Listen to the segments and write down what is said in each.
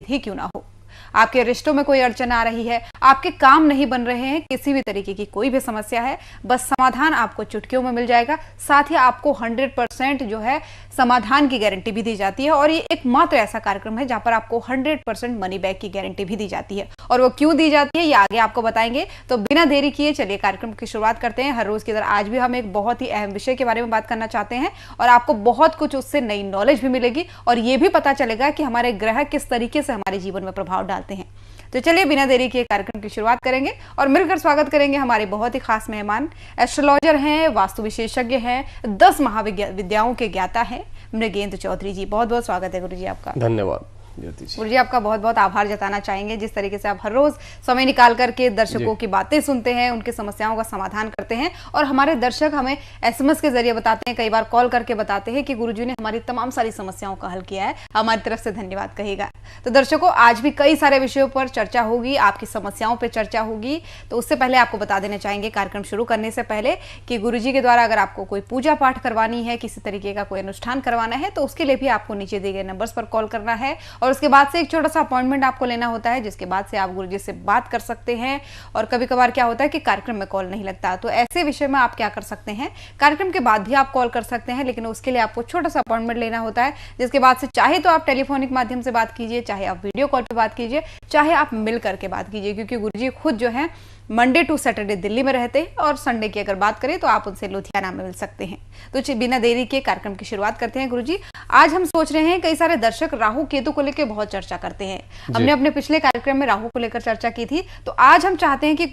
ही क्यों ना हो। आपके रिश्तों में कोई अड़चन आ रही है, आपके काम नहीं बन रहे हैं, किसी भी तरीके की कोई भी समस्या है, बस समाधान आपको चुटकियों में मिल जाएगा। साथ ही आपको 100% जो है समाधान की गारंटी भी दी जाती है और ये एकमात्र ऐसा कार्यक्रम है जहां पर आपको 100% मनी बैक की गारंटी भी दी जाती है। और वो क्यों दी जाती है ये आगे आपको बताएंगे। तो बिना देरी किए चलिए कार्यक्रम की शुरुआत करते हैं। हर रोज की तरह आज भी हम एक बहुत ही अहम विषय के बारे में बात करना चाहते हैं और आपको बहुत कुछ उससे नई नॉलेज भी मिलेगी और ये भी पता चलेगा कि हमारे ग्रह किस तरीके से हमारे जीवन में प्रभाव डालते हैं। तो चलिए बिना देरी किए कार्यक्रम की शुरुआत करेंगे और मिलकर स्वागत करेंगे हमारे बहुत ही खास मेहमान, एस्ट्रोलॉजर हैं, वास्तु विशेषज्ञ हैं, 10 महाविद्याओं के ज्ञाता हैं, मृगेंद्र चौधरी जी। बहुत बहुत स्वागत है गुरुजी आपका। धन्यवाद गुरुजी, आपका बहुत बहुत आभार जताना चाहेंगे जिस तरीके से आप हर रोज समय निकाल करके दर्शकों की बातें सुनते हैं, उनकी समस्याओं का समाधान करते हैं और हमारे दर्शक हमें एसएमएस के जरिए बताते हैं, कई बार कॉल करके बताते हैं कि गुरुजी ने हमारी तमाम सारी समस्याओं का हल किया है। हमारी तरफ से धन्यवाद कहिएगा। तो दर्शकों, आज भी कई सारे विषयों पर चर्चा होगी, आपकी समस्याओं पर चर्चा होगी। तो उससे पहले आपको बता देना चाहेंगे कार्यक्रम शुरू करने से पहले कि गुरुजी के द्वारा अगर आपको कोई पूजा पाठ करवानी है, किसी तरीके का कोई अनुष्ठान करवाना है, तो उसके लिए भी आपको नीचे दिए गए नंबर्स पर कॉल करना है और उसके बाद से एक छोटा सा अपॉइंटमेंट आपको लेना होता है, जिसके बाद से आप गुरुजी से बात कर सकते हैं। और कभी कभार क्या होता है कि कार्यक्रम में कॉल नहीं लगता, तो ऐसे विषय में आप क्या कर सकते हैं, कार्यक्रम के बाद भी आप कॉल कर सकते हैं, लेकिन उसके लिए आपको छोटा सा अपॉइंटमेंट लेना होता है, जिसके बाद से चाहे तो आप टेलीफोनिक माध्यम से बात कीजिए, चाहे आप वीडियो कॉल पे बात कीजिए, चाहे आप मिल करके बात कीजिए, क्योंकि गुरुजी खुद जो है मंडे टू सैटरडे दिल्ली में रहते हैं और संडे की अगर बात करें तो आप उनसे लुधियाना में मिल सकते हैं। तो बिना देरी के कार्यक्रम की शुरुआत करते हैं। गुरुजी, आज हम सोच रहे हैं, कई सारे दर्शक राहु केतु को लेकर बहुत चर्चा करते हैं। हमने अपने पिछले कार्यक्रम में राहु को लेकर चर्चा की थी, तो आज हम चाहते हैं कि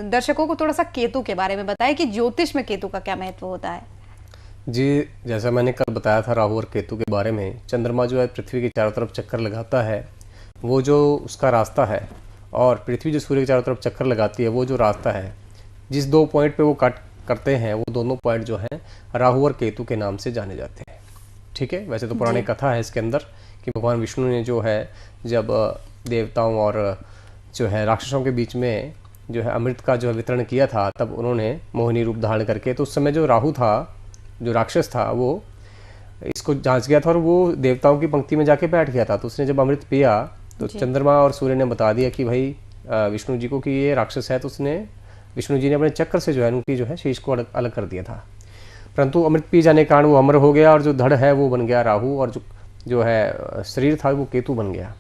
दर्शकों को थोड़ा सा केतु के बारे में बताएं कि ज्योतिष में केतु का क्या महत्व होता है। जी, जैसा मैंने कल बताया था राहु और केतु के बारे में, चंद्रमा जो है पृथ्वी के चारों तरफ चक्कर लगाता है, वो जो उसका रास्ता है, और पृथ्वी जो सूर्य के चारों तरफ चक्कर लगाती है, वो जो रास्ता है, जिस 2 पॉइंट पे वो कट करते हैं, वो दोनों पॉइंट जो हैं राहु और केतु के नाम से जाने जाते हैं। ठीक है, वैसे तो पुरानी कथा है इसके अंदर कि भगवान विष्णु ने जो है जब देवताओं और जो है राक्षसों के बीच में जो है अमृत का जो है वितरण किया था, तब उन्होंने मोहिनी रूप धारण करके, तो उस समय जो राहु था, जो राक्षस था, वो इसको जांच गया था और वो देवताओं की पंक्ति में जाके बैठ गया था। तो उसने जब अमृत पिया तो चंद्रमा और सूर्य ने बता दिया कि भाई विष्णु जी को कि ये राक्षस है, तो उसने विष्णु जी ने अपने चक्र से जो है उनकी जो है शीश को अलग कर दिया था। परंतु अमृत पी जाने के कारण वो अमर हो गया और जो धड़ है वो बन गया राहु और जो है शरीर था वो केतु बन गया।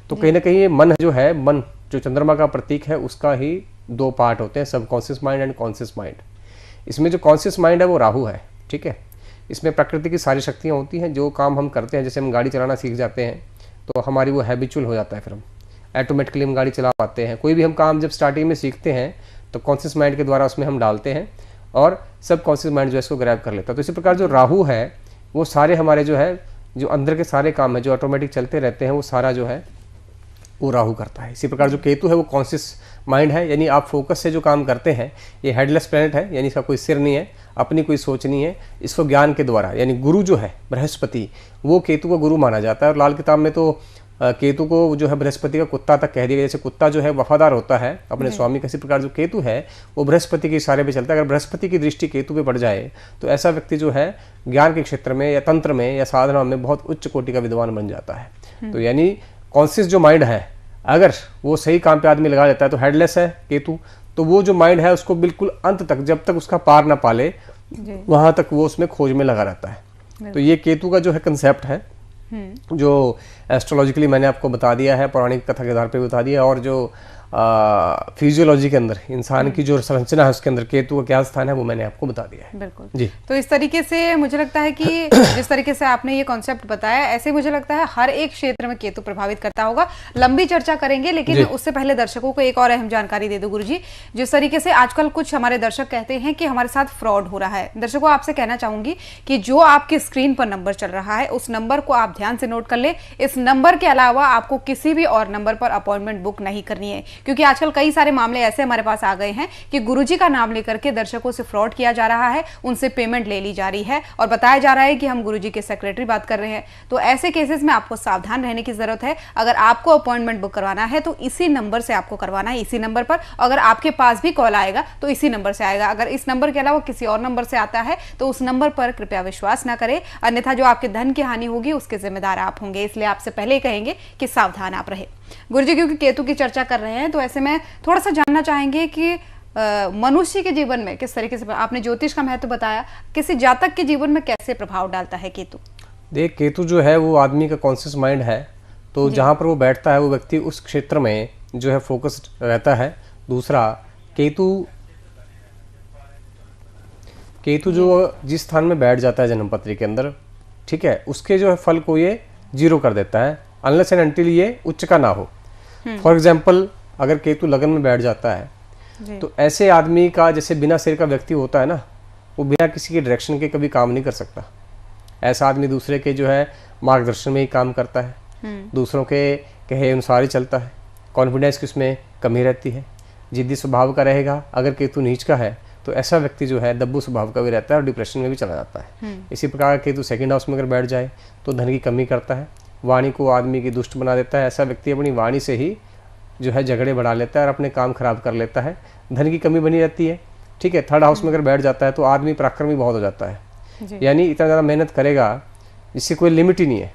तो कहीं ना कहीं ये मन जो है, मन जो चंद्रमा का प्रतीक है, उसका ही 2 पार्ट होते हैं, subconscious mind and conscious mind. इसमें जो कॉन्शियस माइंड है वो राहु है। ठीक है, इसमें प्रकृति की सारी शक्तियाँ होती हैं। जो काम हम करते हैं, जैसे हम गाड़ी चलाना सीख जाते हैं तो हमारी वो हैबिचुअल हो जाता है, फिर हम ऑटोमेटिकली हम गाड़ी चला पाते हैं। कोई भी हम काम जब स्टार्टिंग में सीखते हैं तो कॉन्शियस माइंड के द्वारा उसमें हम डालते हैं और सब कॉन्शियस माइंड जो है इसको ग्रैब कर लेता है। तो इसी प्रकार जो राहु है वो सारे हमारे जो है, जो अंदर के सारे काम है जो ऑटोमेटिक चलते रहते हैं, वो सारा जो है वो राहु करता है। इसी प्रकार जो केतु है वो कॉन्शियस माइंड है, यानी आप फोकस से जो काम करते हैं। ये हेडलेस प्लैनेट है, यानी इसका कोई सिर नहीं है, अपनी कोई सोच नहीं है। इसको ज्ञान के द्वारा, यानी गुरु जो है बृहस्पति, वो केतु का गुरु माना जाता है। और लाल किताब में तो केतु को जो है बृहस्पति का कुत्ता तक कह दिया गया। जैसे कुत्ता जो है वफादार होता है अपने स्वामी का, इसी प्रकार जो केतु है वो बृहस्पति के इशारे पे चलता है। अगर बृहस्पति की दृष्टि केतु पे पड़ जाए तो ऐसा व्यक्ति जो है ज्ञान के क्षेत्र में या तंत्र में या साधना में बहुत उच्च कोटि का विद्वान बन जाता है। तो यानी कॉन्शियस जो माइंड है, अगर वो सही काम पे आदमी लगा लेता है, तो हेडलेस है केतु, तो वो जो माइंड है उसको बिल्कुल अंत तक, जब तक उसका पार ना पाले, वहां तक वो उसमें खोज में लगा रहता है। तो ये केतु का जो है कंसेप्ट है, जो एस्ट्रोलॉजिकली मैंने आपको बता दिया है, पौराणिक कथा के आधार पे बता दिया है। और जो फिजियोलॉजी के अंदर इंसान की जो संरचना है उसके अंदर केतु का क्या स्थान है वो मैंने आपको बता दिया है। बिल्कुल जी। तो इस तरीके से मुझे लगता है कि जिस तरीके से आपने ये कॉन्सेप्ट बताया, ऐसे मुझे लगता है हर एक क्षेत्र में केतु प्रभावित करता होगा। लंबी चर्चा करेंगे, लेकिन उससे पहले दर्शकों को एक और अहम जानकारी दे दो गुरुजी। जिस तरीके से आजकल कुछ हमारे दर्शक कहते हैं कि हमारे साथ फ्रॉड हो रहा है, दर्शकों आपसे कहना चाहूंगी कि जो आपकी स्क्रीन पर नंबर चल रहा है उस नंबर को आप ध्यान से नोट कर ले। इस नंबर के अलावा आपको किसी भी और नंबर पर अपॉइंटमेंट बुक नहीं करनी है, क्योंकि आजकल कई सारे मामले ऐसे हमारे पास आ गए हैं कि गुरुजी का नाम लेकर के दर्शकों से फ्रॉड किया जा रहा है, उनसे पेमेंट ले ली जा रही है और बताया जा रहा है कि हम गुरुजी के सेक्रेटरी बात कर रहे हैं। तो ऐसे केसेस में आपको सावधान रहने की जरूरत है। अगर आपको अपॉइंटमेंट बुक करवाना है तो इसी नंबर से आपको करवाना है, इसी नंबर पर। अगर आपके पास भी कॉल आएगा तो इसी नंबर से आएगा। अगर इस नंबर के अलावा किसी और नंबर से आता है तो उस नंबर पर कृपया विश्वास ना करें, अन्यथा जो आपके धन की हानि होगी उसके जिम्मेदार आप होंगे। इसलिए आपसे उससे पहले ही कहेंगे कि सावधान आप रहे। गुरुजी, क्योंकि केतु की चर्चा कर रहे हैं तो ऐसे में थोड़ा सा जानना चाहेंगे कि मनुष्य के जीवन में किस तरीके से, आपने ज्योतिष का महत्व बताया, किसी जातक के जीवन में कैसे प्रभाव डालता है केतु? देख, केतु जो है वो आदमी का कॉन्शियस माइंड है, तो जहाँ पर वो बैठता है वो व्यक्ति उस क्षेत्र में जो है फोकस्ड रहता है। दूसरा, केतु जो जिस स्थान में बैठ जाता है जन्मपत्री के अंदर, ठीक है, उसके जो है फल को ये जीरो कर देता है, अनलेस एंड अनटिल ये उच्च का ना हो। फॉर एग्जाम्पल, अगर केतु लगन में बैठ जाता है तो ऐसे आदमी का, जैसे बिना सिर का व्यक्ति होता है ना, वो बिना किसी के डायरेक्शन के कभी काम नहीं कर सकता। ऐसा आदमी दूसरे के जो है मार्गदर्शन में ही काम करता है, दूसरों के कहे अनुसार ही चलता है, कॉन्फिडेंस की उसमें कमी रहती है, जिद्दी स्वभाव का रहेगा। अगर केतु नीच का है तो ऐसा व्यक्ति जो है दब्बू स्वभाव का भी रहता है और डिप्रेशन में भी चला जाता है। इसी प्रकार केतु सेकंड हाउस में अगर बैठ जाए तो धन की कमी करता है, वाणी को आदमी की दुष्ट बना देता है। ऐसा व्यक्ति अपनी वाणी से ही जो है झगड़े बढ़ा लेता है और अपने काम खराब कर लेता है, धन की कमी बनी रहती है। ठीक है, थर्ड हाउस में अगर बैठ जाता है तो आदमी पराक्रमी बहुत हो जाता है, यानी इतना ज़्यादा मेहनत करेगा जिससे कोई लिमिट ही नहीं है।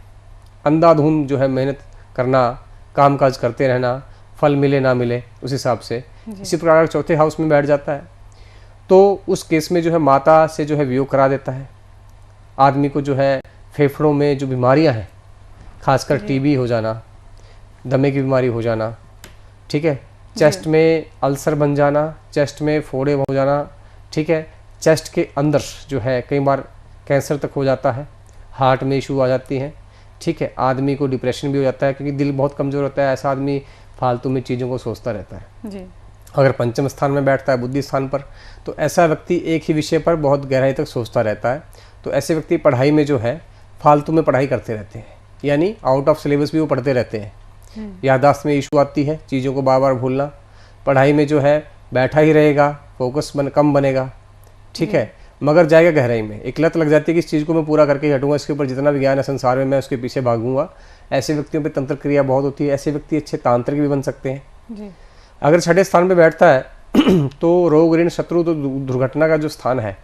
अंधाधुंध जो है मेहनत करना, कामकाज करते रहना, फल मिले ना मिले उस हिसाब से। इसी प्रकार चौथे हाउस में बैठ जाता है तो उस केस में जो है माता से जो है वियोग करा देता है। आदमी को जो है फेफड़ों में जो बीमारियां हैं, खासकर टीबी हो जाना, दमे की बीमारी हो जाना, ठीक है, चेस्ट में अल्सर बन जाना, चेस्ट में फोड़े हो जाना, ठीक है, चेस्ट के अंदर जो है कई बार कैंसर तक हो जाता है, हार्ट में इशू आ जाती हैं, ठीक है, आदमी को डिप्रेशन भी हो जाता है क्योंकि दिल बहुत कमज़ोर होता है। ऐसा आदमी फालतू में चीज़ों को सोचता रहता है जी। अगर पंचम स्थान में बैठता है, बुद्धि स्थान पर, तो ऐसा व्यक्ति एक ही विषय पर बहुत गहराई तक सोचता रहता है। तो ऐसे व्यक्ति पढ़ाई में जो है फालतू में पढ़ाई करते रहते हैं, यानी आउट ऑफ सिलेबस भी वो पढ़ते रहते हैं। याददाश्त में इशू आती है, चीज़ों को बार बार भूलना, पढ़ाई में जो है बैठा ही रहेगा, फोकस कम बनेगा, ठीक है, मगर जाएगा गहराई में। एक लत लग जाती है कि इस चीज़ को मैं पूरा करके हटूंगा, इसके ऊपर जितना भी ज्ञान है संसार में मैं उसके पीछे भागूंगा। ऐसे व्यक्तियों पे तंत्र क्रिया बहुत होती है, ऐसे व्यक्ति अच्छे तांत्रिक भी बन सकते हैं जी। अगर छठे स्थान पे बैठता है तो रोग, ऋण, शत्रु, तो दुर्घटना का जो स्थान है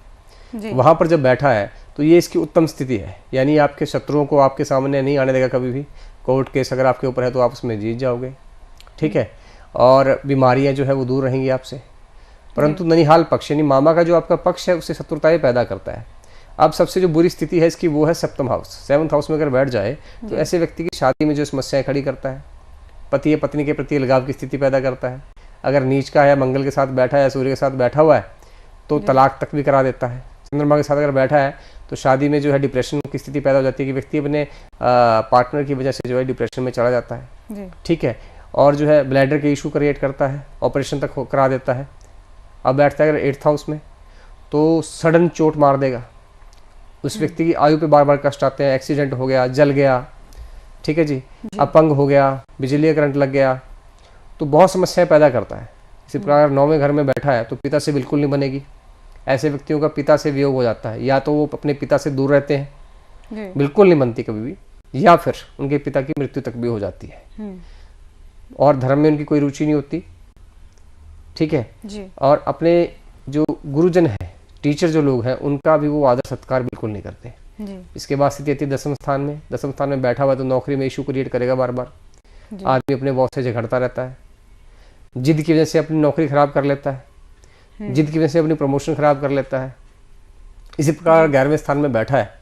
वहाँ पर जब बैठा है तो ये इसकी उत्तम स्थिति है, यानी आपके शत्रुओं को आपके सामने नहीं आने देगा कभी भी। कोर्ट केस अगर आपके ऊपर है तो आप उसमें जीत जाओगे, ठीक है, और बीमारियाँ जो है वो दूर रहेंगी आपसे। परंतु ननिहाल पक्ष यानी मामा का जो आपका पक्ष है उससे शत्रुताएं पैदा करता है। अब सबसे जो बुरी स्थिति है इसकी वो है सप्तम हाउस, सेवंथ हाउस में अगर बैठ जाए तो ऐसे व्यक्ति की शादी में जो समस्याएं खड़ी करता है, पति या पत्नी के प्रति लगाव की स्थिति पैदा करता है। अगर नीच का है, मंगल के साथ बैठा है, सूर्य के साथ बैठा हुआ है तो तलाक तक भी करा देता है। चंद्रमा के साथ अगर बैठा है तो शादी में जो है डिप्रेशन की स्थिति पैदा हो जाती है कि व्यक्ति अपने पार्टनर की वजह से जो है डिप्रेशन में चला जाता है, ठीक है, और जो है ब्लैडर के इशू क्रिएट करता है, ऑपरेशन तक करा देता है। अब बैठता है अगर एट्थ हाउस में तो सडन चोट मार देगा, उस व्यक्ति की आयु पे बार बार कष्ट आते हैं, एक्सीडेंट हो गया, जल गया, ठीक है जी, अपंग हो गया, बिजली का करंट लग गया, तो बहुत समस्याएं पैदा करता है। इसी प्रकार 9वें घर में बैठा है तो पिता से बिल्कुल नहीं बनेगी। ऐसे व्यक्तियों का पिता से वियोग हो जाता है, या तो वो अपने पिता से दूर रहते हैं, बिल्कुल नहीं बनती कभी भी, या फिर उनके पिता की मृत्यु तक भी हो जाती है। और धर्म में उनकी कोई रुचि नहीं होती, ठीक है जी। और अपने जो गुरुजन है, टीचर जो लोग हैं, उनका भी वो आदर सत्कार बिल्कुल नहीं करते जी। इसके बाद स्थिति आती है दसम स्थान में। दसम स्थान में बैठा हुआ तो नौकरी में इशू क्रिएट करेगा बार बार। आदमी अपने बॉस से झगड़ता रहता है, जिद की वजह से अपनी नौकरी खराब कर लेता है, जिद की वजह से अपनी प्रमोशन खराब कर लेता है। इसी प्रकार 11वें स्थान में बैठा है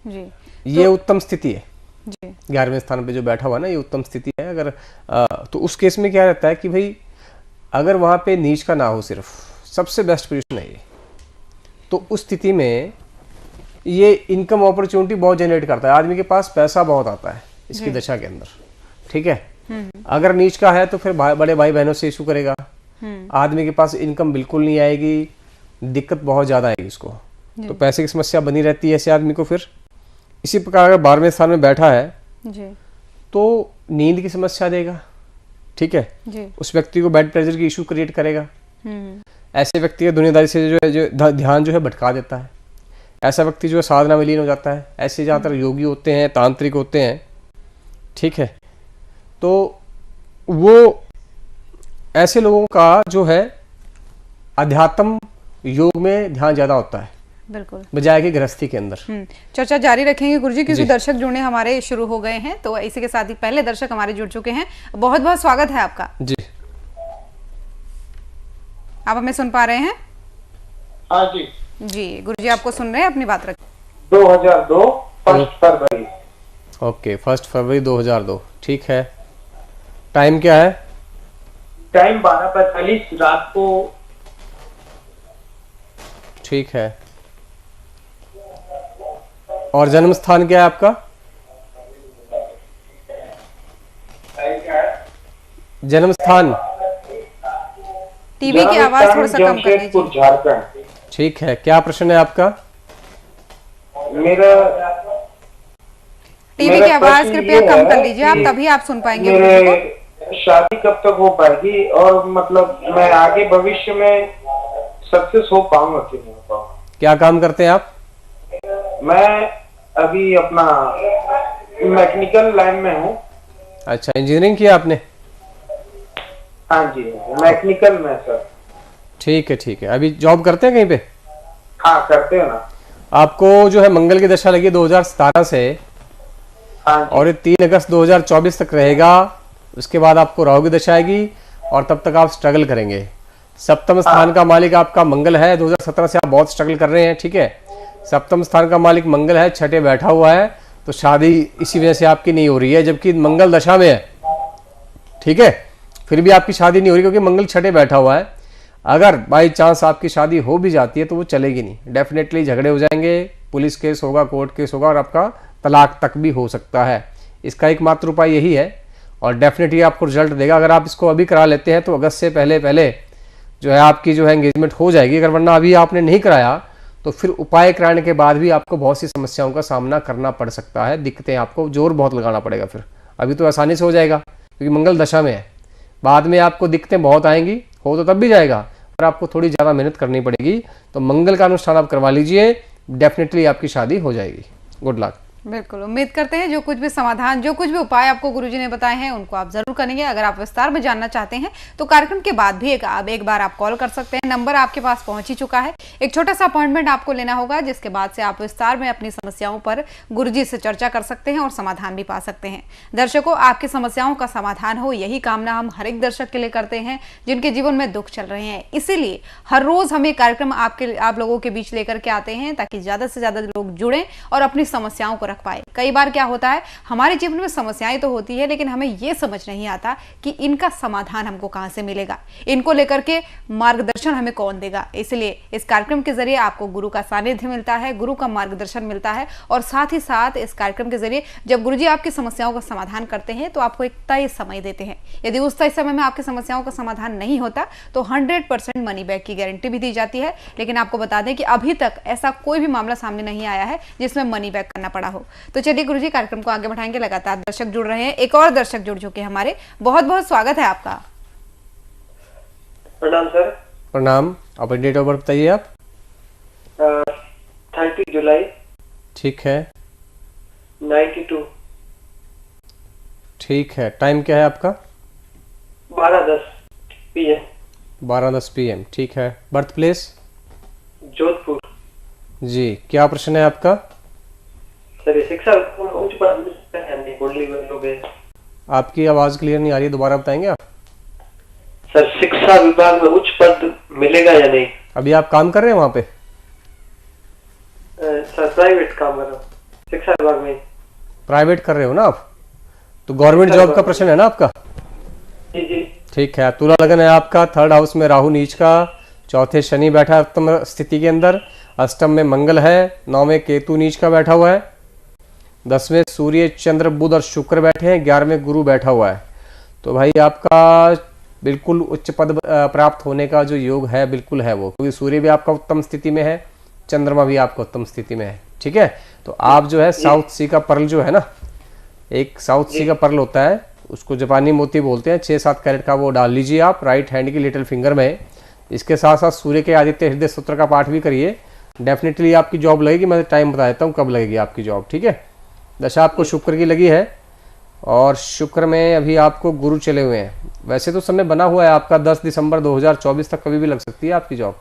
जी। ये उत्तम स्थिति है जी। 11वें स्थान पे जो बैठा हुआ ना, ये उत्तम स्थिति है। अगर तो उस केस में क्या रहता है कि भाई अगर वहां पे नीच का ना हो, सिर्फ सबसे बेस्ट पोजीशन है ये, तो उस स्थिति में ये इनकम अपॉर्चुनिटी बहुत जनरेट करता है। आदमी के पास पैसा बहुत आता है इसकी दशा के अंदर, ठीक है। अगर नीच का है तो फिर बड़े भाई बहनों से इशू करेगा, आदमी के पास इनकम बिल्कुल नहीं आएगी, दिक्कत बहुत ज्यादा आएगी उसको, तो पैसे की समस्या बनी रहती है ऐसे आदमी को। फिर इसी प्रकार अगर 12वें स्थान में बैठा है जी। तो नींद की समस्या देगा, ठीक है जी। उस व्यक्ति को बेड प्रेशर की इशू क्रिएट करेगा। ऐसे व्यक्ति का दुनियादारी से जो ध्यान जो है भटका देता है। ऐसा व्यक्ति जो है साधना में लीन हो जाता है। ऐसे ज़्यादातर योगी होते हैं, तांत्रिक होते हैं, ठीक है। तो वो ऐसे लोगों का जो है अध्यात्म योग में ध्यान ज़्यादा होता है बिल्कुल बजाय कि गृहस्थी के अंदर। चर्चा जारी रखेंगे गुरुजी, क्योंकि दर्शक जुड़ने हमारे शुरू हो गए हैं, तो इसी के साथ ही पहले दर्शक हमारे जुड़ चुके हैं। बहुत बहुत स्वागत है आपका जी। आप हमें सुन पा रहे हैं? हाँ जी जी गुरुजी आपको सुन रहे हैं, अपनी बात रखें। 2002 1 फरवरी। ओके, 1 फरवरी 2002, ठीक है। टाइम क्या है? टाइम 12:45 रात को। ठीक है। और जन्म स्थान क्या है आपका? जन्म स्थान? टीवी की आवाज थोड़ा सा कम कर जमशेदपुर लीजिए। झारखंड। ठीक है, क्या प्रश्न है आपका? मेरा टीवी की आवाज कृपया कम कर लीजिए आप, तभी आप सुन पाएंगे गुरुजी को। मेरे शादी कब तक हो पाएगी, और मतलब मैं आगे भविष्य में सक्सेस हो पाऊंगा कि नहीं हो पाऊंगा? क्या काम करते हैं आप? मैं अभी अपना मैकेनिकल लाइन में हूँ। अच्छा, इंजीनियरिंग किया आपने? हाँ जी, मैकेनिकल में सर। ठीक है, ठीक है। अभी जॉब करते हैं कहीं पे? हाँ करते हो ना। आपको जो है मंगल की दशा लगी 2017 से, हाँ जी। और ये 3 अगस्त 2024 तक रहेगा। उसके बाद आपको राहु की दशा आएगी और तब तक आप स्ट्रगल करेंगे। सप्तम स्थान का मालिक आपका मंगल है। 2017 से आप बहुत स्ट्रगल कर रहे हैं, ठीक है। सप्तम स्थान का मालिक मंगल है, छठे बैठा हुआ है, तो शादी इसी वजह से आपकी नहीं हो रही है, जबकि मंगल दशा में है, ठीक है। फिर भी आपकी शादी नहीं हो रही क्योंकि मंगल छठे बैठा हुआ है। अगर बाई चांस आपकी शादी हो भी जाती है तो वो चलेगी नहीं, डेफिनेटली झगड़े हो जाएंगे, पुलिस केस होगा, कोर्ट केस होगा, और आपका तलाक तक भी हो सकता है। इसका एकमात्र उपाय यही है, और डेफिनेटली आपको रिजल्ट देगा। अगर आप इसको अभी करा लेते हैं तो अगस्त से पहले पहले जो है आपकी जो है एंगेजमेंट हो जाएगी। अगर वरना अभी आपने नहीं कराया तो फिर उपाय कराने के बाद भी आपको बहुत सी समस्याओं का सामना करना पड़ सकता है। दिक्कतें, आपको जोर बहुत लगाना पड़ेगा। फिर अभी तो आसानी से हो जाएगा क्योंकि मंगल दशा में है, बाद में आपको दिक्कतें बहुत आएंगी, हो तो तब भी जाएगा, पर आपको थोड़ी ज़्यादा मेहनत करनी पड़ेगी। तो मंगल का अनुष्ठान आप करवा लीजिए, डेफिनेटली आपकी शादी हो जाएगी। Good luck. बिल्कुल, उम्मीद करते हैं जो कुछ भी समाधान, जो कुछ भी उपाय आपको गुरुजी ने बताए हैं उनको आप जरूर करेंगे। अगर आप विस्तार में जानना चाहते हैं तो कार्यक्रम के बाद भी एक बार आप कॉल कर सकते हैं। नंबर आपके पास पहुंच ही चुका है। एक छोटा सा अपॉइंटमेंट आपको लेना होगा, जिसके बाद से आप विस्तार में अपनी समस्याओं पर गुरुजी से चर्चा कर सकते हैं और समाधान भी पा सकते हैं। दर्शकों, आपकी समस्याओं का समाधान हो, यही कामना हम हर एक दर्शक के लिए करते हैं जिनके जीवन में दुख चल रहे हैं। इसीलिए हर रोज हम ये कार्यक्रम आप लोगों के बीच लेकर के आते हैं, ताकि ज्यादा से ज्यादा लोग जुड़ें और अपनी समस्याओं को रख पाए। कई बार क्या होता है, हमारे जीवन में समस्याएं तो होती है, लेकिन हमें यह समझ नहीं आता कि इनका समाधान हमको कहां से मिलेगा, इनको लेकर के मार्गदर्शन हमें कौन देगा। इसलिए इस कार्यक्रम के जरिए आपको गुरु का सानिध्य मिलता है, गुरु का मार्गदर्शन मिलता है, और साथ ही साथ इस कार्यक्रम के जरिए जब गुरुजी आपकी समस्याओं का समाधान करते हैं तो आपको एक तय समय देते हैं। यदि उस तय समय में आपकी समस्याओं का समाधान नहीं होता तो 100% मनी बैक की गारंटी भी दी जाती है। लेकिन आपको बता दें कि अभी तक ऐसा कोई भी मामला सामने नहीं आया है जिसमें मनी बैक करना पड़ा हो। तो चलिए गुरुजी, कार्यक्रम को आगे बढ़ाएंगे। लगातार दर्शक जुड़ रहे हैं, एक और दर्शक जुड़ चुके हैं हमारे। बहुत बहुत स्वागत है आपका। प्रणाम सर। प्रणाम। अपनी डेट ऑफ बर्थ बताइए आप। 30 जुलाई। ठीक है। 92। ठीक है। टाइम क्या है आपका? 12:10 PM। 12:10 PM, ठीक है। Birth place? जोधपुर। जी, क्या प्रश्न है आपका? सर ये शिक्षा उच्च पद कुंडली में लोग हैं। आपकी आवाज क्लियर नहीं आ रही है, दोबारा बताएंगे आप? सर शिक्षा विभाग में उच्च पद मिलेगा या नहीं? अभी आप काम कर रहे हैं वहाँ पे? सर प्राइवेट काम कर रहा हूँ, शिक्षा विभाग में। प्राइवेट कर रहे हो ना आप? तो गवर्नमेंट जॉब का प्रश्न है ना आपका? जी जी। ठीक है। तुला लगन है आपका, 3rd हाउस में राहु नीच का, 4थे शनि बैठा है उत्तम स्थिति के अंदर, अष्टम में मंगल है, 9 में केतु नीच का बैठा हुआ है, 10वें सूर्य चंद्र बुध और शुक्र बैठे हैं, 11वें गुरु बैठा हुआ है। तो भाई आपका बिल्कुल उच्च पद प्राप्त होने का जो योग है बिल्कुल है वो, क्योंकि सूर्य भी आपका उत्तम स्थिति में है, चंद्रमा भी आपका उत्तम स्थिति में है, ठीक है। तो आप जो है साउथ सी का पर्ल जो है ना, एक साउथ सी का पर्ल होता है, उसको जापानी मोती बोलते हैं, 6-7 कैरेट का, वो डाल लीजिए आप राइट हैंड की लिटिल फिंगर में। इसके साथ साथ सूर्य के आदित्य हृदय सूत्र का पाठ भी करिए, डेफिनेटली आपकी जॉब लगेगी। मैं टाइम बता देता हूँ कब लगेगी आपकी जॉब, ठीक है। दशा आपको शुक्र की लगी है, और शुक्र में अभी आपको गुरु चले हुए हैं। वैसे तो समय बना हुआ है आपका 10 दिसंबर 2024 तक कभी भी लग सकती है आपकी जॉब,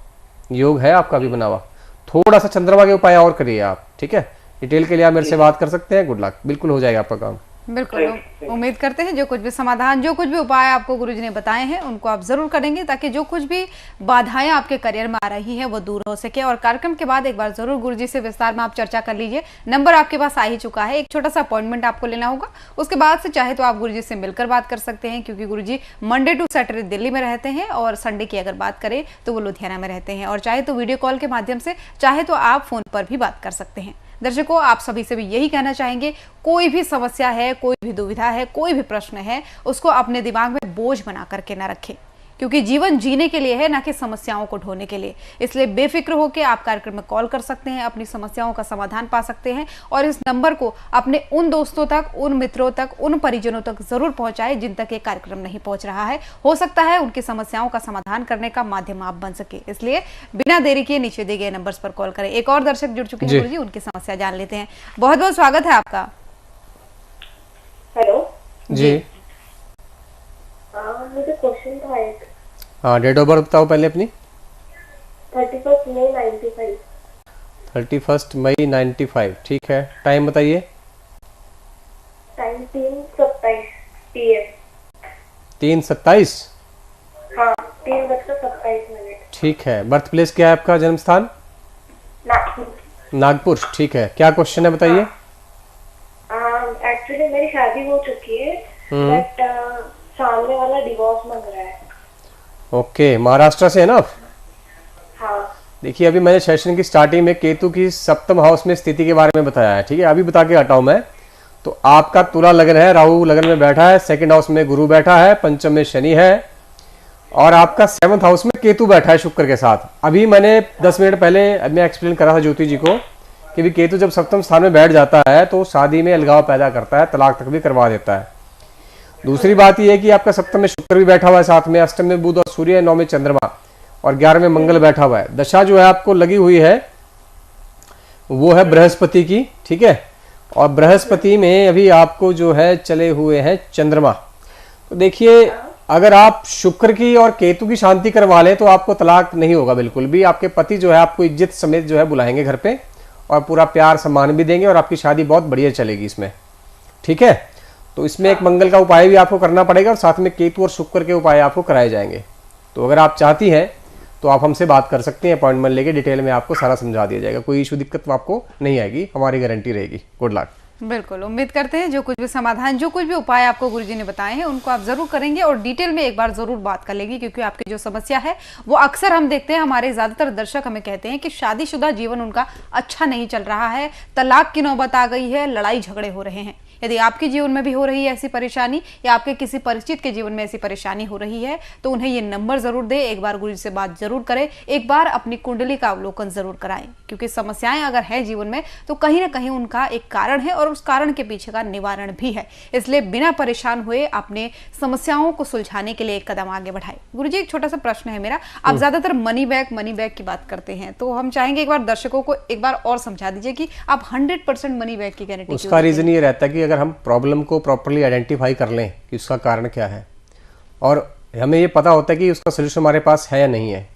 योग है आपका भी बना हुआ। थोड़ा सा चंद्रमा के उपाय और करिए आप, ठीक है। डिटेल के लिए आप मेरे से बात कर सकते हैं। गुड लक, बिल्कुल हो जाएगा आपका काम। बिल्कुल, उम्मीद करते हैं जो कुछ भी समाधान, जो कुछ भी उपाय आपको गुरुजी ने बताए हैं उनको आप जरूर करेंगे, ताकि जो कुछ भी बाधाएं आपके करियर में आ रही है वो दूर हो सके। और कार्यक्रम के बाद एक बार जरूर गुरुजी से विस्तार में आप चर्चा कर लीजिए। नंबर आपके पास आ ही चुका है, एक छोटा सा अपॉइंटमेंट आपको लेना होगा। उसके बाद से चाहे तो आप गुरुजी से मिलकर बात कर सकते हैं, क्योंकि गुरुजी मंडे टू सैटरडे दिल्ली में रहते हैं और संडे की अगर बात करें तो वो लुधियाना में रहते हैं। और चाहे तो वीडियो कॉल के माध्यम से, चाहे तो आप फोन पर भी बात कर सकते हैं। दर्शकों, आप सभी से भी यही कहना चाहेंगे, कोई भी समस्या है, कोई भी दुविधा है, कोई भी प्रश्न है, उसको अपने दिमाग में बोझ बना करके ना रखें, क्योंकि जीवन जीने के लिए है, ना कि समस्याओं को ढोने के लिए। इसलिए बेफिक्र होकर आप कार्यक्रम में कॉल कर सकते हैं, अपनी समस्याओं का समाधान पा सकते हैं। और इस नंबर को अपने उन दोस्तों तक, उन मित्रों तक, उन परिजनों तक जरूर पहुंचाएं जिन तक ये कार्यक्रम नहीं पहुंच रहा है। हो सकता है उनकी समस्याओं का समाधान करने का माध्यम आप बन सके। इसलिए बिना देरी किए नीचे दिए गए नंबर्स पर कॉल करें। एक और दर्शक जुड़ चुके हैं गुरुजी, उनकी समस्या जान लेते हैं। बहुत बहुत स्वागत है आपका। हेलो जी, मुझे क्वेश्चन था एक। हाँ, डेट ऑफ बर्थ बताओ पहले अपनी। 31 मई 95। 31 मई 95, ठीक है। टाइम बताइए। Time 3:27 PM। 3:27, हाँ, 3:27 ठीक है। बर्थ प्लेस क्या है आपका, जन्म स्थान? नागपुर। नागपुर, ठीक है। क्या क्वेश्चन है बताइए। एक्चुअली मेरी शादी हो चुकी है, बट सामने वाला डिवोर्स मांग रहा है। ओके, महाराष्ट्र से है ना आप? हाँ। देखिए, अभी मैंने सेशन की स्टार्टिंग में केतु की सप्तम हाउस में स्थिति के बारे में बताया है, ठीक है। अभी बता के हटाऊं मैं तो आपका तुला लगन है, राहु लगन में बैठा है, सेकंड हाउस में गुरु बैठा है, पंचम में शनि है, और आपका 7th हाउस में केतु बैठा है शुक्र के साथ। अभी मैंने 10 मिनट पहले मैं एक्सप्लेन करा था ज्योति जी को कि भी केतु जब सप्तम स्थान में बैठ जाता है तो शादी में अलगाव पैदा करता है, तलाक तक भी करवा देता है। दूसरी बात यह है कि आपका सप्तम में शुक्र भी बैठा हुआ है, साथ में अष्टम में बुध और सूर्य, 9 में चंद्रमा और 11 में मंगल बैठा हुआ है। दशा जो है आपको लगी हुई है वो है बृहस्पति की, ठीक है। और बृहस्पति में अभी आपको जो है चले हुए हैं चंद्रमा। तो देखिए, अगर आप शुक्र की और केतु की शांति करवा लें तो आपको तलाक नहीं होगा बिल्कुल भी। आपके पति जो है आपको इज्जत समेत जो है बुलाएंगे घर पे और पूरा प्यार सम्मान भी देंगे और आपकी शादी बहुत बढ़िया चलेगी इसमें, ठीक है। तो इसमें एक मंगल का उपाय भी आपको करना पड़ेगा और साथ में केतु और शुक्र के उपाय आपको कराए जाएंगे। तो अगर आप चाहती हैं तो आप हमसे बात कर सकते हैं, अपॉइंटमेंट लेके डिटेल में आपको सारा समझा दिया जाएगा। कोई इशू दिक्कत तो आपको नहीं आएगी, हमारी गारंटी रहेगी। Good luck. बिल्कुल, उम्मीद करते हैं जो कुछ भी समाधान, जो कुछ भी उपाय आपको गुरुजी ने बताए हैं उनको आप जरूर करेंगे और डिटेल में एक बार जरूर बात कर लेंगे, क्योंकि आपकी जो समस्या है वो अक्सर हम देखते हैं, हमारे ज्यादातर दर्शक हमें कहते हैं कि शादीशुदा जीवन उनका अच्छा नहीं चल रहा है, तलाक की नौबत आ गई है, लड़ाई झगड़े हो रहे हैं। यदि आपके जीवन में भी हो रही है ऐसी परेशानी या आपके किसी परिचित के जीवन में ऐसी परेशानी हो रही है तो उन्हें ये नंबर जरूर दे, एक बार गुरुजी से बात जरूर करें, एक बार अपनी कुंडली का अवलोकन जरूर कराएं, क्योंकि समस्याएं अगर है जीवन में तो कहीं ना कहीं उनका एक कारण है और उस कारण के पीछे का निवारण भी है। इसलिए बिना परेशान हुए अपने समस्याओं को सुलझाने के लिए एक कदम आगे बढ़ाएं। गुरुजी, एक छोटा सा प्रश्न है मेरा, आप ज्यादातर मनी बैक की बात करते हैं, तो हम चाहेंगे एक बार दर्शकों को एक बार और समझा दीजिए कि आप 100% मनी बैक की गारंटी। उसका रीजन ये रहता है कि अगर हम प्रॉब्लम को प्रॉपर्ली आइडेंटिफाई कर लें कि उसका कारण क्या है और हमें ये पता होता है कि उसका सोल्यूशन हमारे पास है या नहीं है,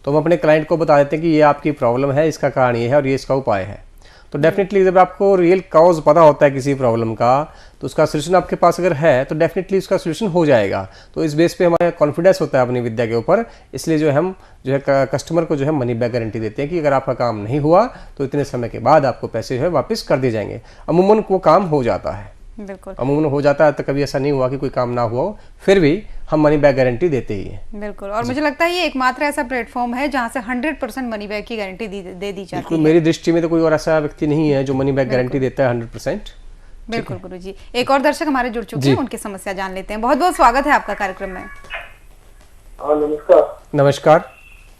तो हम अपने क्लाइंट को बता देते हैं कि ये आपकी प्रॉब्लम है, इसका कारण ये है और ये इसका उपाय है। तो डेफिनेटली जब आपको रियल कॉज पता होता है किसी प्रॉब्लम का तो उसका सोल्यूशन आपके पास अगर है तो डेफिनेटली उसका सोल्यूशन हो जाएगा। तो इस बेस पे हमारा कॉन्फिडेंस होता है अपनी विद्या के ऊपर, इसलिए जो हम जो है कस्टमर को जो है मनी बैक गारंटी देते हैं कि अगर आपका काम नहीं हुआ तो इतने समय के बाद आपको पैसे जो है वापस कर दिए जाएंगे। अमूमन वो काम हो जाता है, बिल्कुल अमूमन हो जाता है, तो कभी ऐसा नहीं हुआ कि कोई काम ना हुआ हो, फिर भी हम मनी बैक गारंटी देते ही हैं। बिल्कुल, और मुझे लगता है ये एकमात्र ऐसा प्लेटफॉर्म है जहां से 100% मनी बैक की गारंटी दे दी जाती है। मेरी दृष्टि में तो कोई और ऐसा व्यक्ति नहीं है जो मनी बैक गारंटी देता है 100%। बिल्कुल गुरुजी, एक और दर्शक हमारे जुड़ चुके हैं, उनकी समस्या जान लेते हैं। बहुत बहुत स्वागत है आपका कार्यक्रम में। नमस्कार। नमस्कार,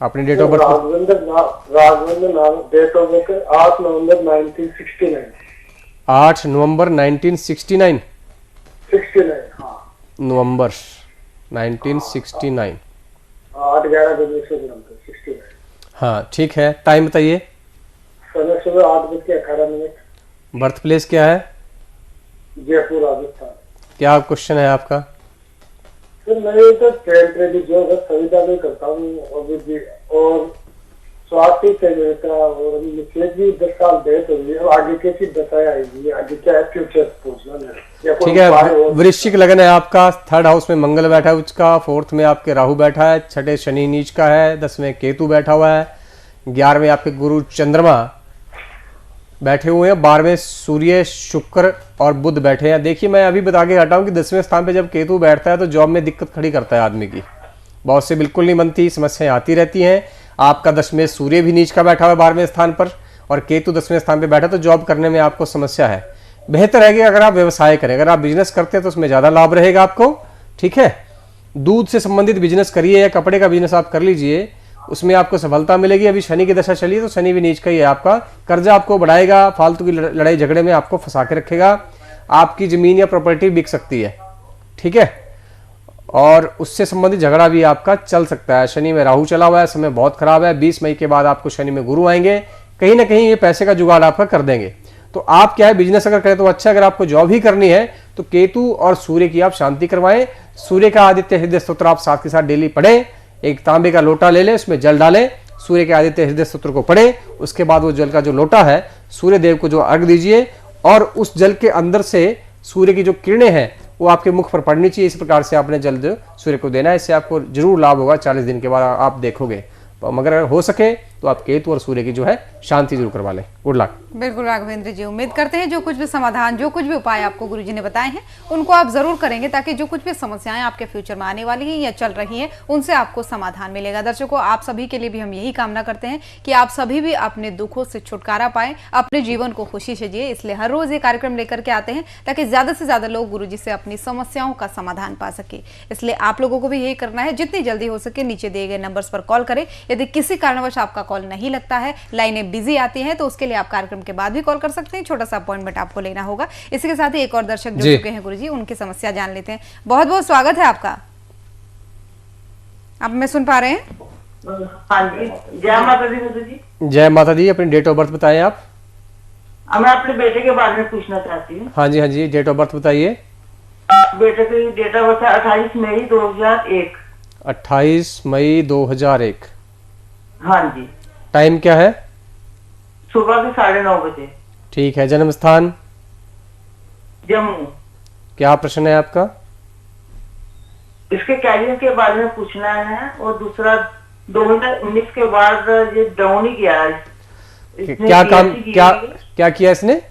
अपनी डेट ऑफ बर्थ? राघवेंद्र नाम, डेट ऑफ बर्थ 8 नवंबर 1969। 8 नवंबर 1969। 69, हाँ, नवंबर 1969। 8-11 बजे से 69। हाँ, ठीक है। टाइम बताइए। समय सुबह 8:18। बर्थ प्लेस क्या है? जयपुर, राजस्थान। क्या क्वेश्चन है आपका? सर, मैं तो टेम्परेरी जॉब है, सविता भी करता हूँ अभी भी, और स्वास्थ्य से बेटा और मिसेज भी 10 साल डेथ हुई है। आगे कैसी दशा आएगी, आगे क्या फ्यूचर पूछना है। ठीक है, वृश्चिक लगन है आपका, 3rd हाउस में मंगल बैठा है उसका, 4th में आपके राहु बैठा है, 6ठे शनि नीच का है, 10वें केतु बैठा हुआ है, 11वें आपके गुरु चंद्रमा बैठे हुए हैं, 12वें सूर्य शुक्र और बुध बैठे हैं। देखिए मैं अभी बता के हटा हूं कि 10वें स्थान पे जब केतु बैठता है तो जॉब में दिक्कत खड़ी करता है आदमी की, बहुत से बिल्कुल नहीं बनती, समस्याएं आती रहती हैं। आपका 10वें सूर्य भी नीच का बैठा हुआ है 12वें स्थान पर, और केतु 10वें स्थान पे बैठा, तो जॉब करने में आपको समस्या है। बेहतर है कि अगर आप व्यवसाय करें, अगर आप बिजनेस करते हैं तो उसमें ज्यादा लाभ रहेगा आपको। ठीक है, दूध से संबंधित बिजनेस करिए या कपड़े का बिजनेस आप कर लीजिए, उसमें आपको सफलता मिलेगी। अभी शनि की दशा चली है तो शनि भी नीच का ही है आपका, कर्जा आपको बढ़ाएगा, फालतू की लड़ाई झगड़े में आपको फंसा के रखेगा, आपकी जमीन या प्रॉपर्टी बिक सकती है। ठीक है, और उससे संबंधित झगड़ा भी आपका चल सकता है। शनि में राहु चला हुआ है, समय बहुत खराब है। 20 मई के बाद आपको शनि में गुरु आएंगे, कहीं ना कहीं ये पैसे का जुगाड़ आपका कर देंगे। तो आप क्या है, बिजनेस अगर करें तो अच्छा, अगर आपको जॉब ही करनी है तो केतु और सूर्य की आप शांति करवाएं। सूर्य का आदित्य हृदय स्तोत्र आप साथ के साथ डेली पढ़ें, एक तांबे का लोटा ले लें, उसमें जल डालें, सूर्य के आदित्य हृदय स्तोत्र को पढ़ें, उसके बाद वो जल का जो लोटा है सूर्य देव को जो अर्घ दीजिए, और उस जल के अंदर से सूर्य की जो किरणें हैं वो आपके मुख पर पड़नी चाहिए। इस प्रकार से आपने जल सूर्य को देना है, इससे आपको जरूर लाभ होगा। 40 दिन के बाद आप देखोगे। मगर अगर हो सके तो आप केतु और सूर्य की जो है शांति जरूर करवा लें। Good luck. बिल्कुल राघवेंद्र जी, उम्मीद करते हैं जो कुछ भी समाधान, जो कुछ भी उपाय आपको गुरुजी ने बताए हैं उनको आप जरूर करेंगे, ताकि जो कुछ भी समस्याएं आपके फ्यूचर में आने वाली हैं या चल रही हैं उनसे आपको समाधान मिलेगा। दर्शकों, आप सभी के लिए भी हम यही कामना करते हैं कि आप सभी भी अपने दुखों से छुटकारा पाएं, अपने जीवन को खुशी से जिए। इसलिए हर रोज ये कार्यक्रम लेकर के आते हैं ताकि ज्यादा से ज्यादा लोग गुरुजी से अपनी समस्याओं का समाधान पा सके। इसलिए आप लोगों को भी यही करना है, जितनी जल्दी हो सके नीचे दिए गए नंबर्स पर कॉल करें। यदि किसी कारणवश आपका कॉल नहीं लगता है, लाइनें बिजी आती हैं, तो उसके लिए आप कार्यक्रम के बाद भी कॉल कर सकते हैं। छोटा सा अपॉइंटमेंट आपको लेना होगा। इसी के साथ ही एक और दर्शक जुड़ चुके हैं गुरुजी, उनकी समस्या जान लेते हैं। बहुत बहुत स्वागत है आपका। आप मैं सुन पा रहे हैं? हाँ जी, जय माता दी गुरुजी। जय माता दी। अपनी डेट ऑफ बर्थ बताएं आप। मैं अपने बेटे के बारे में पूछना चाहती हूँ। हाँ जी, हाँ जी, डेट ऑफ बर्थ बताइए। बेटे की डेट ऑफ बर्थ 28 मई 2001। 28 मई 2001। हाँ जी। टाइम क्या है? सुबह के 9:30 बजे। ठीक है। जन्म स्थान? जम्मू। क्या प्रश्न है आपका? इसके कैरियर के बारे में पूछना है, और दूसरा 2019 के बाद ये डाउन ही किया है। क्या काम, क्या किया इसने?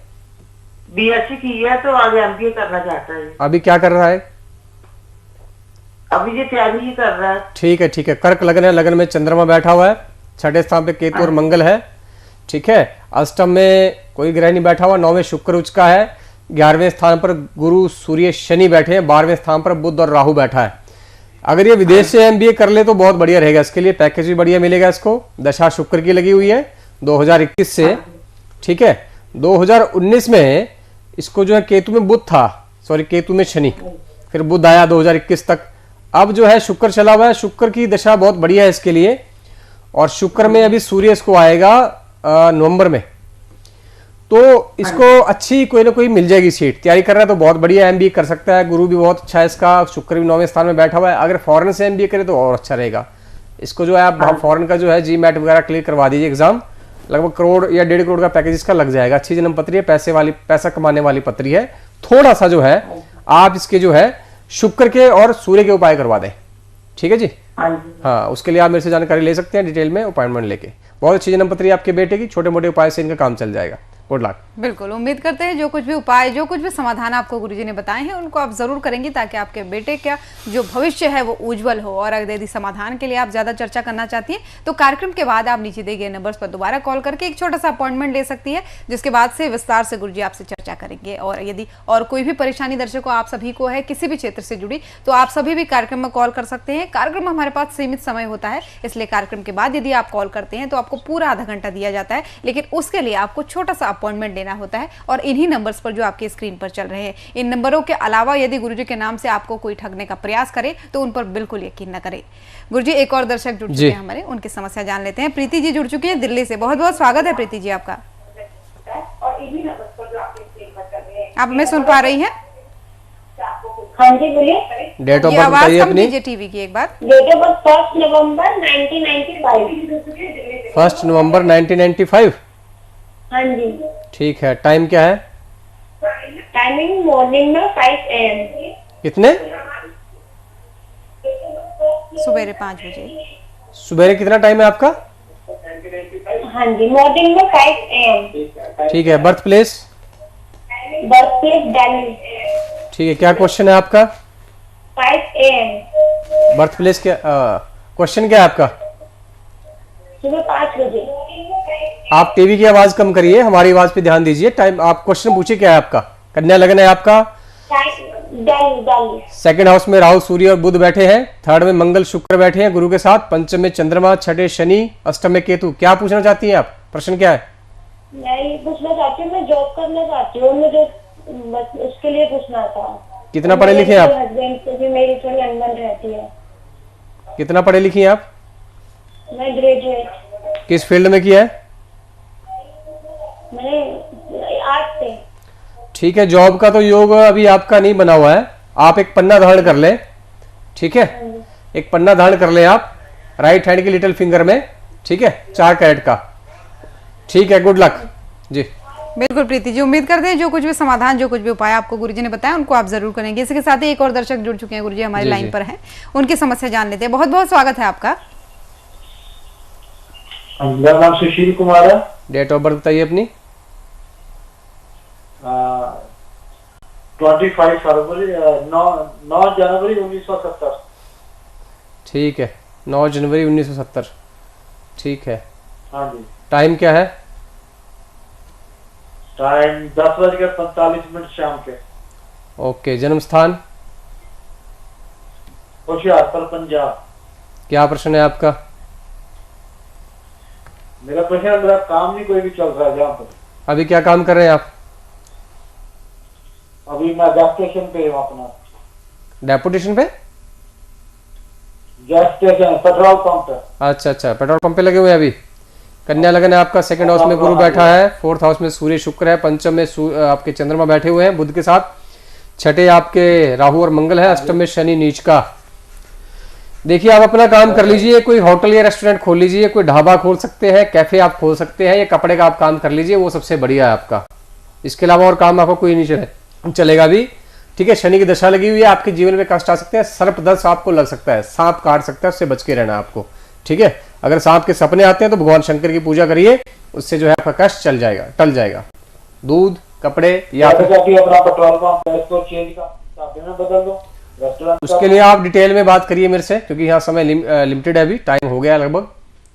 BSc की है, तो आगे MBA करना चाहता है। अभी क्या कर रहा है? अभी ये तैयारी ही कर रहा है। ठीक है, ठीक है। कर्क लगन है, लगन में चंद्रमा बैठा हुआ है, 6ठे स्थान पे केतु और मंगल है। ठीक है। अष्टम में कोई ग्रह नहीं बैठा हुआ, 9वें शुक्र उच्च का है, 11वें स्थान पर गुरु सूर्य शनि बैठे हैं, 12वें स्थान पर बुध और राहु बैठा है। अगर ये विदेश से MBA कर ले तो बहुत बढ़िया रहेगा, इसके लिए पैकेज भी बढ़िया मिलेगा इसको। दशा शुक्र की लगी हुई है 2021 से। ठीक है। 2019 में इसको जो है केतु में बुध था, सॉरी केतु में शनि, फिर बुध आया 2021 तक। अब जो है शुक्र चला हुआ है, शुक्र की दशा बहुत बढ़िया है इसके लिए, और शुक्र में अभी सूर्य इसको आएगा नवंबर में, तो इसको अच्छी कोई ना कोई मिल जाएगी सीट। तैयारी कर रहा है तो बहुत बढ़िया, MBA कर सकता है। गुरु भी बहुत अच्छा है इसका, शुक्र भी 9वें स्थान में बैठा हुआ है। अगर फॉरेन से MBA करे तो और अच्छा रहेगा। इसको जो है आप फॉरेन का जो है GMAT वगैरह क्लियर करवा दीजिए एग्जाम, लगभग करोड़ या 1.5 करोड़ का पैकेज इसका लग जाएगा। अच्छी जन्म पत्री है, पैसा कमाने वाली पत्री है। थोड़ा सा जो है आप इसके जो है शुक्र के और सूर्य के उपाय करवा दें। ठीक है जी। हाँ, उसके लिए आप मेरे से जानकारी ले सकते हैं डिटेल में अपॉइंटमेंट लेके। बहुत अच्छी जन्म पत्री आपके बेटे की, छोटे मोटे उपाय से इनका काम चल जाएगा। Good luck. बिल्कुल, उम्मीद करते हैं जो कुछ भी उपाय, जो कुछ भी समाधान आपको गुरुजी ने बताए हैं उनको आप जरूर करेंगे, ताकि आपके बेटे का जो भविष्य है वो उज्जवल हो। और अगर यदि समाधान के लिए आप ज्यादा चर्चा करना चाहती हैं तो कार्यक्रम के बाद आप नीचे दिए गए नंबर्स पर दोबारा कॉल करके एक छोटा सा अपॉइंटमेंट ले सकती है, जिसके बाद से विस्तार से गुरुजी आपसे चर्चा करेंगे। और यदि और कोई भी परेशानी दर्शकों आप सभी को है किसी भी क्षेत्र से जुड़ी, तो आप सभी भी कार्यक्रम में कॉल कर सकते हैं। कार्यक्रम हमारे पास सीमित समय होता है, इसलिए कार्यक्रम के बाद यदि आप कॉल करते हैं तो आपको पूरा आधा घंटा दिया जाता है, लेकिन उसके लिए आपको छोटा सा अपॉइंटमेंट लेना होता है। और इन्हीं नंबर्स पर जो आपकी स्क्रीन पर चल रहे हैं, इन नंबरों के अलावा यदि गुरुजी के नाम से आपको कोई ठगने का प्रयास करे तो उन पर बिल्कुल यकीन न करें। गुरुजी, एक और दर्शक जुड़ चुके हैं हमारे, उनकी समस्या जान लेते हैं। प्रीति जी जुड़ चुकी है दिल्ली से। बहुत बहुत स्वागत है प्रीति जी आपका। आप हमें सुन पा रही हैं? हाँ जी, बोलिए। डेट ऑफ बर्थ बताइए अपनी। टीवी की एक बार। डेट ऑफ बर्थ 1 नवंबर 1995। 1 नवंबर 1995। हाँ जी। ठीक है, टाइम क्या है? टाइमिंग मॉर्निंग में 5 AM। कितने? सुबह 5 बजे। सुबह कितना टाइम है आपका? हाँ जी, मॉर्निंग में 5 AM। ठीक है, birth place? Birth place Delhi. ठीक है, क्या क्वेश्चन है आपका? 5 AM। बर्थ प्लेस क्या, क्वेश्चन क्या है आपका? सुबह 5 बजे। आप टीवी की आवाज कम करिए, हमारी आवाज पे ध्यान दीजिए। टाइम, आप क्वेश्चन पूछिए क्या है आपका? कन्या लगन है आपका। दिल्ली। सेकंड हाउस में राहु, सूर्य और बुध बैठे हैं। थर्ड में मंगल शुक्र बैठे हैं गुरु के साथ। पंचम में चंद्रमा, छठे शनि, अष्टम में केतु। क्या पूछना चाहती हैं आप? प्रश्न क्या है? मैं ये पूछना चाहती हूँ, मैं जॉब करना चाहती हूँ, मुझे बस उसके लिए पूछना था। कितना पढ़े लिखे हैं आप? हस्बैंड से भी मेरी थोड़ी अनबन रहती है। कितना पढ़े लिखी हैं आप? मैं ग्रेजुएट। किस फील्ड में किया है? मैंने आर्ट से। ठीक है, जॉब का तो योग अभी आपका नहीं बना हुआ है। आप एक पन्ना धारण कर लें, ठीक है? एक पन्ना धारण कर लें आप राइट हैंड की लिटिल फिंगर में, ठीक है? 4 कैरेट का। ठीक है, गुड लक जी। बिल्कुल प्रीति जी, उम्मीद करते हैं जो कुछ भी समाधान, जो कुछ भी उपाय आपको गुरुजी ने बताया उनको आप जरूर करेंगे। इसके साथ ही एक और दर्शक जुड़ चुके हैं गुरुजी हमारी लाइन पर हैं, उनकी समस्या जान लेते हैं। बहुत बहुत स्वागत है आपका। मेरा नाम सुशील कुमार है। डेट ऑफ बर्थ बताइए अपनी। 25 फरवरी 9 जनवरी 1970। ठीक है, 9 जनवरी 1970। ठीक है, हाँ जी। टाइम क्या है? टाइम 10:45 शाम के। ओके, जन्म स्थान? होशियारपुर, पंजाब। क्या प्रश्न है आपका? मेरा प्रश्न है, मेरा काम नहीं कोई भी चल रहा है जहाँ पर। अभी क्या काम कर रहे हैं आप? अभी मैं गैस स्टेशन पे हूँ अपना। डेपुटेशन पे? गैस स्टेशन, पेट्रोल पंप पे। अच्छा अच्छा, पेट्रोल पंप पे लगे हुए हैं अभी। कन्या लगन है आपका। सेकंड हाउस में गुरु बैठा है। फोर्थ हाउस में सूर्य शुक्र है। पंचम में आपके चंद्रमा बैठे हुए हैं बुध के साथ। छठे आपके राहु और मंगल है। अष्टम में शनि नीच का। देखिए, आप अपना काम कर लीजिए, कोई होटल या रेस्टोरेंट खोल लीजिए, कोई ढाबा खोल सकते हैं, कैफे आप खोल सकते हैं, या कपड़े का आप काम कर लीजिए, वो सबसे बढ़िया है आपका। इसके अलावा और काम आपका कोई नहीं चलेगा भी, ठीक है? शनि की दशा लगी हुई है, आपके जीवन में कष्ट आ सकते हैं। सर्पदंश आपको लग सकता है, सांप काट सकता है, उससे बच के रहना आपको, ठीक है? अगर सांप के सपने आते हैं तो भगवान शंकर की पूजा करिए, उससे जो है आपका कष्ट चल जाएगा, टल जाएगा। दूध, कपड़े या अपना पेट्रोल पंप है, इसको चेंज का बदल दो। उसके लिए आप डिटेल में बात करिए मेरे से, क्योंकि यहाँ समय लिमिटेड है, अभी टाइम हो गया लगभग,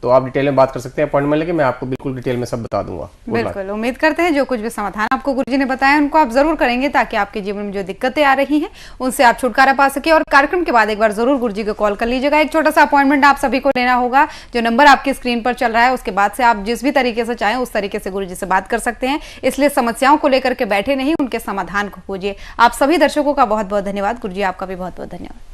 तो आप डिटेल में बात कर सकते हैं। अपॉइंटमेंट लेके मैं आपको बिल्कुल डिटेल में सब बता दूंगा। बिल्कुल, उम्मीद करते हैं जो कुछ भी समाधान आपको गुरुजी ने बताया उनको आप जरूर करेंगे, ताकि आपके जीवन में जो दिक्कतें आ रही हैं उनसे आप छुटकारा पा सके। और कार्यक्रम के बाद एक बार जरूर गुरुजी को कॉल कर लीजिएगा। एक छोटा सा अपॉइंटमेंट आप सभी को लेना होगा, जो नंबर आपकी स्क्रीन पर चल रहा है, उसके बाद से आप जिस भी तरीके से चाहें उस तरीके से गुरुजी से बात कर सकते हैं। इसलिए समस्याओं को लेकर के बैठे नहीं, उनके समाधान को खोजिए। आप सभी दर्शकों का बहुत बहुत धन्यवाद। गुरुजी आपका भी बहुत बहुत धन्यवाद।